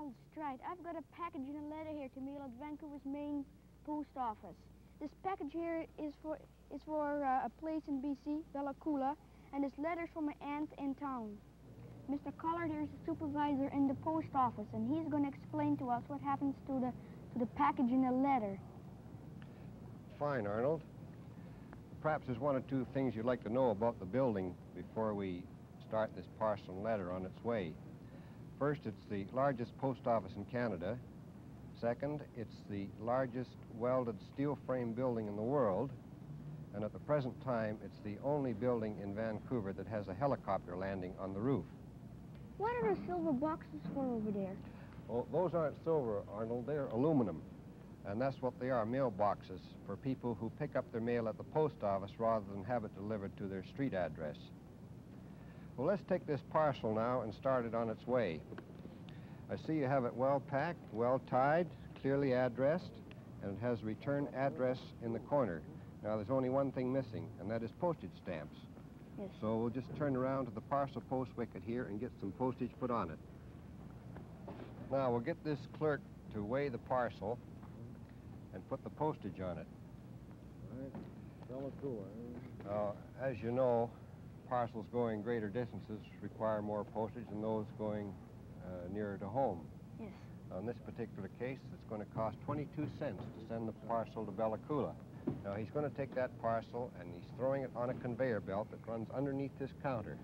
Arnold Strite. I've got a package and a letter here to mail at Vancouver's main post office. This package here is for a place in BC, Bella Coola, and this letter's from my aunt in town. Mr. Collard is the supervisor in the post office, and he's going to explain to us what happens to the package in the letter. Fine, Arnold. Perhaps there's one or two things you'd like to know about the building before we start this parcel and letter on its way. First, it's the largest post office in Canada. Second, it's the largest welded steel frame building in the world. And at the present time, it's the only building in Vancouver that has a helicopter landing on the roof. What are those silver boxes for over there? Oh, those aren't silver, Arnold. They're aluminum. And that's what they are, mailboxes, for people who pick up their mail at the post office rather than have it delivered to their street address. Well, let's take this parcel now and start it on its way. I see you have it well packed, well tied, clearly addressed, and it has return address in the corner. Now, there's only one thing missing, and that is postage stamps. Yes. So we'll just turn around to the parcel post wicket here and get some postage put on it. Now, we'll get this clerk to weigh the parcel and put the postage on it. All right, Now, as you know, parcels going greater distances require more postage than those going nearer to home. Yes. On this particular case, it's going to cost 22 cents to send the parcel to Bella Coola. Now, he's going to take that parcel and he's throwing it on a conveyor belt that runs underneath this counter.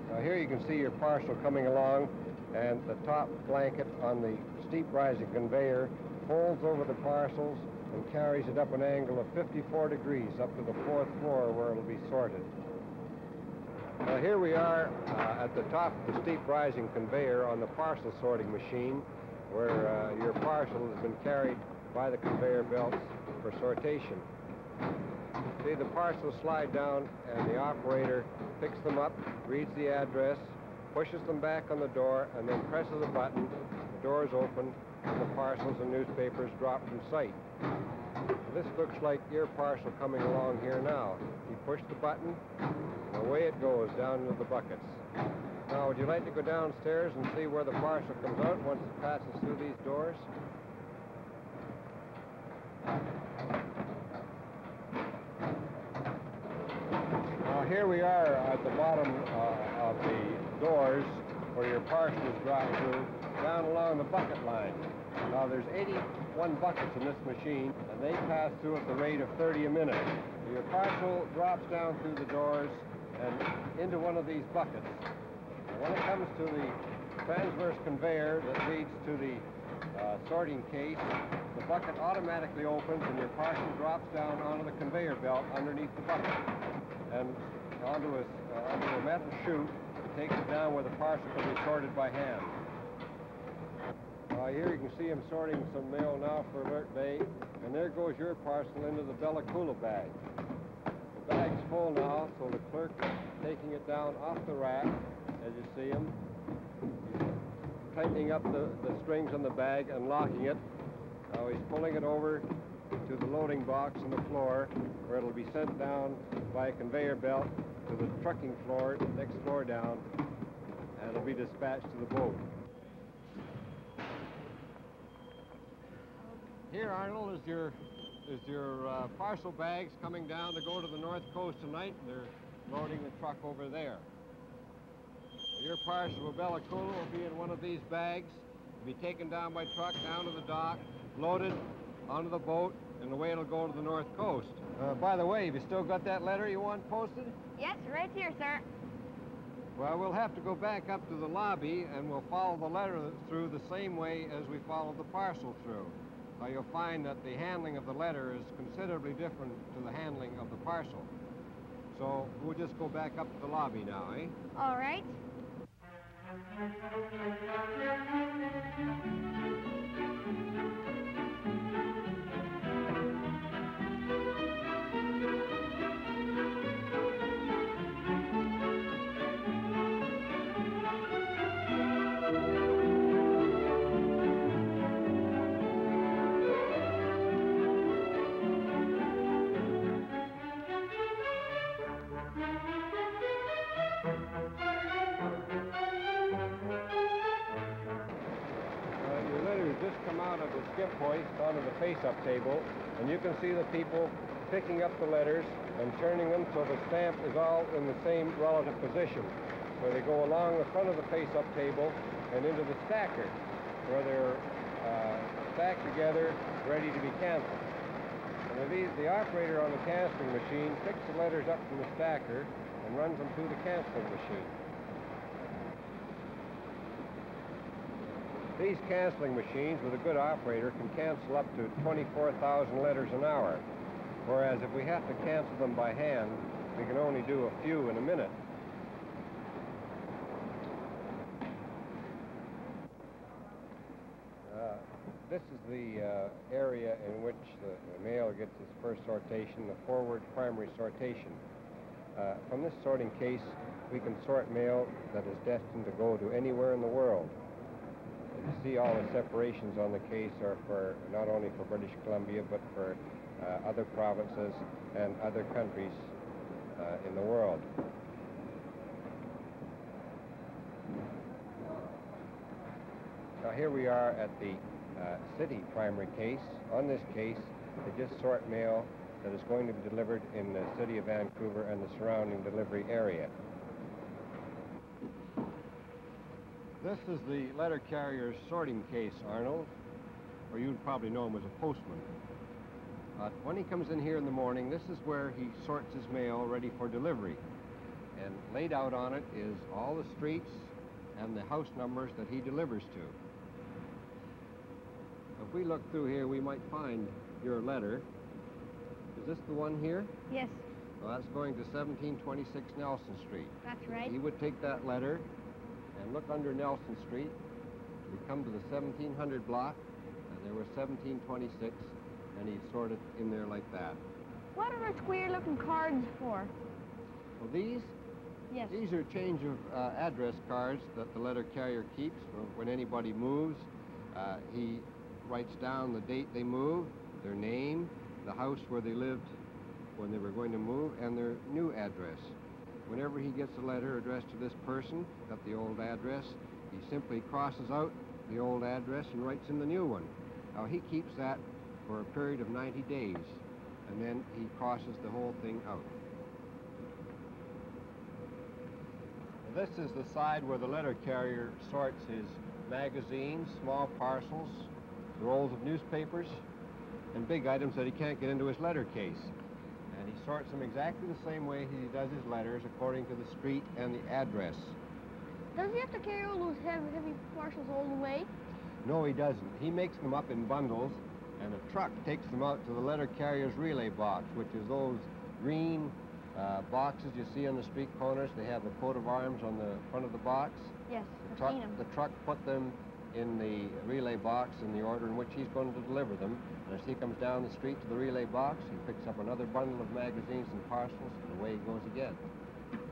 Now, here you can see your parcel coming along, and the top blanket on the steep rising conveyor folds over the parcels and carries it up an angle of 54 degrees up to the 4th floor where it'll be sorted. Now, here we are at the top of the steep rising conveyor on the parcel sorting machine, where your parcel has been carried by the conveyor belts for sortation. See, the parcels slide down and the operator picks them up, reads the address, pushes them back on the door, and then presses a button. The doors open, and the parcels and newspapers drop from sight. This looks like your parcel coming along here now. You push the button, and away it goes down into the buckets. Now, would you like to go downstairs and see where the parcel comes out once it passes through these doors? Now, here we are at the bottom of the doors where your parcel is dropped through, down along the bucket line. Now, there's 81 buckets in this machine, and they pass through at the rate of 30 a minute. Your parcel drops down through the doors and into one of these buckets. And when it comes to the transverse conveyor that leads to the sorting case, the bucket automatically opens and your parcel drops down onto the conveyor belt underneath the bucket and onto a metal chute that takes it down where the parcel can be sorted by hand. Here you can see him sorting some mail now for Alert Bay, and there goes your parcel into the Bella Coola bag. The bag's full now, so the clerk is taking it down off the rack, as you see him. He's tightening up the strings on the bag and locking it. Now he's pulling it over to the loading box on the floor, where it'll be sent down by a conveyor belt to the trucking floor, the next floor down, and it'll be dispatched to the boat. Here, Arnold, is your parcel bags coming down to go to the North Coast tonight. They're loading the truck over there. Your parcel of Bella Coola will be in one of these bags, be taken down by truck down to the dock, loaded onto the boat, and away it'll go to the North Coast. By the way, have you still got that letter you want posted? Yes, right here, sir. Well, we'll have to go back up to the lobby, and we'll follow the letter through the same way as we followed the parcel through. You'll find that the handling of the letter is considerably different to the handling of the parcel. So we'll just go back up to the lobby now, eh? All right. hoist onto the face-up table, and you can see the people picking up the letters and turning them so the stamp is all in the same relative position. So they go along the front of the face-up table and into the stacker, where they're stacked together, ready to be canceled. And the operator on the canceling machine picks the letters up from the stacker and runs them through the canceling machine. These canceling machines, with a good operator, can cancel up to 24,000 letters an hour, whereas if we have to cancel them by hand, we can only do a few in a minute. This is the area in which the mail gets its first sortation, the forward primary sortation. From this sorting case, we can sort mail that is destined to go to anywhere in the world. You see all the separations on the case are for not only for British Columbia, but for other provinces and other countries in the world. Now here we are at the city primary case. On this case, they just sort mail that is going to be delivered in the city of Vancouver and the surrounding delivery area. This is the letter carrier's sorting case, Arnold, or you'd probably know him as a postman. When he comes in here in the morning, this is where he sorts his mail ready for delivery. And laid out on it is all the streets and the house numbers that he delivers to. If we look through here, we might find your letter. Is this the one here? Yes, Well, that's going to 1726 Nelson Street. that's right. He would take that letter and look under Nelson Street. We come to the 1700 block, and there was 1726, and he'd sort it in there like that. What are the square-looking cards for? Well, these Yes. These are change of address cards that the letter carrier keeps for when anybody moves. He writes down the date they moved, their name, the house where they lived when they were going to move, and their new address. Whenever he gets a letter addressed to this person at the old address, he simply crosses out the old address and writes in the new one. Now, he keeps that for a period of 90 days, and then he crosses the whole thing out. This is the side where the letter carrier sorts his magazines, small parcels, rolls of newspapers, and big items that he can't get into his letter case. And he sorts them exactly the same way he does his letters, according to the street and the address. Does he have to carry all those heavy parcels all the way? No, he doesn't. He makes them up in bundles, and a truck takes them out to the letter carrier's relay box, which is those green boxes you see on the street corners. They have the coat of arms on the front of the box. Yes, I've seen them. The truck put them in the relay box in the order in which he's going to deliver them. And as he comes down the street to the relay box, he picks up another bundle of magazines and parcels, and away he goes again.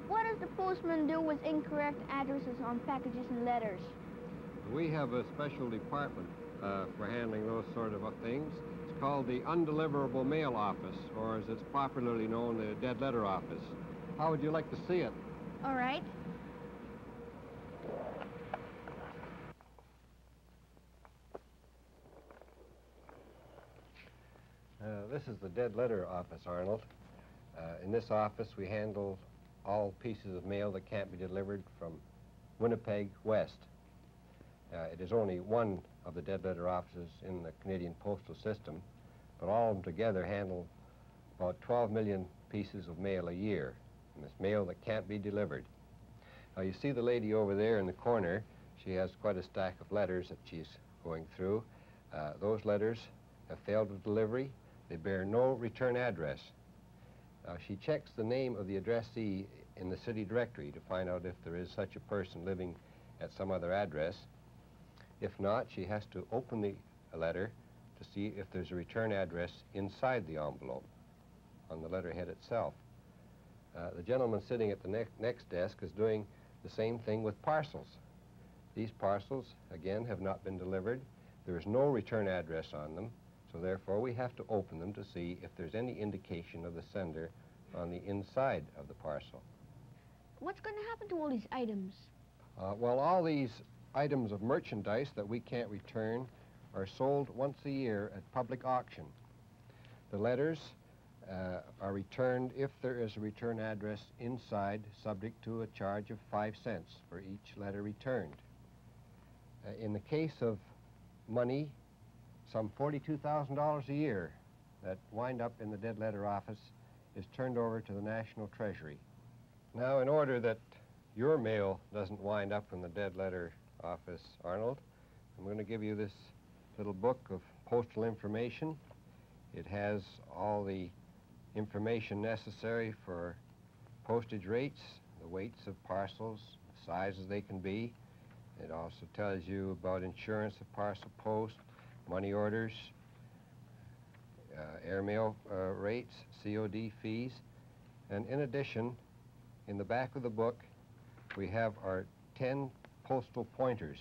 What does the postman do with incorrect addresses on packages and letters? We have a special department for handling those sort of things. It's called the Undeliverable Mail Office, or as it's popularly known, the Dead Letter Office. How would you like to see it? All right. This is the Dead Letter Office, Arnold. In this office, we handle all pieces of mail that can't be delivered from Winnipeg west. It is only one of the dead letter offices in the Canadian postal system, but all of them together handle about 12 million pieces of mail a year, and it's mail that can't be delivered. Now, you see the lady over there in the corner. She has quite a stack of letters that she's going through. Those letters have failed of delivery. They bear no return address. Now, she checks the name of the addressee in the city directory to find out if there is such a person living at some other address. If not, she has to open the letter to see if there's a return address inside the envelope on the letterhead itself. The gentleman sitting at the next desk is doing the same thing with parcels. These parcels, again, have not been delivered. There is no return address on them, so therefore we have to open them to see if there's any indication of the sender on the inside of the parcel. What's going to happen to all these items? Well, all these items of merchandise that we can't return are sold once a year at public auction. The letters are returned if there is a return address inside, subject to a charge of 5 cents for each letter returned. In the case of money, some $42,000 a year that wind up in the dead letter office is turned over to the National Treasury. Now, in order that your mail doesn't wind up in the dead letter office, Arnold, I'm going to give you this little book of postal information. It has all the information necessary for postage rates, the weights of parcels, the sizes they can be. It also tells you about insurance of parcel post, money orders, airmail rates, COD fees, and in addition, in the back of the book, we have our 10 postal pointers.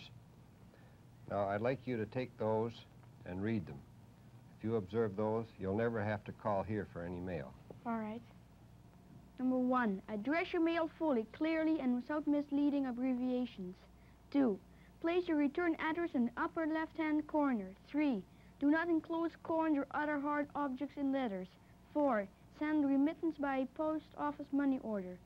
Now, I'd like you to take those and read them. If you observe those, you'll never have to call here for any mail. All right. Number 1, address your mail fully, clearly, and without misleading abbreviations. 2, place your return address in the upper left-hand corner. 3, do not enclose coins or other hard objects in letters. 4, send remittance by post office money order.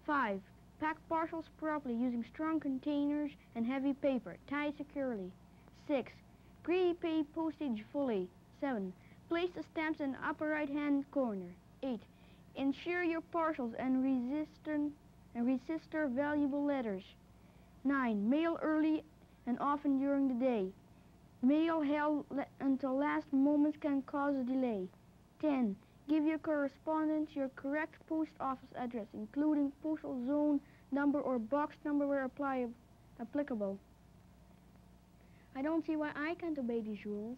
5, pack parcels properly using strong containers and heavy paper. Tie securely. 6, prepay postage fully. 7, place the stamps in the upper right-hand corner. 8, insure your parcels and register valuable letters. 9, mail early and often during the day. Mail held until last moments can cause a delay. 10, give your correspondent your correct post office address, including postal zone number or box number where applicable. I don't see why I can't obey these rules.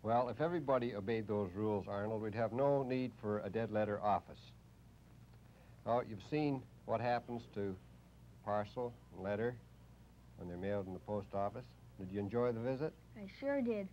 Well, if everybody obeyed those rules, Arnold, we'd have no need for a dead letter office. Well, you've seen what happens to parcel and letter when they're mailed in the post office. Did you enjoy the visit? I sure did.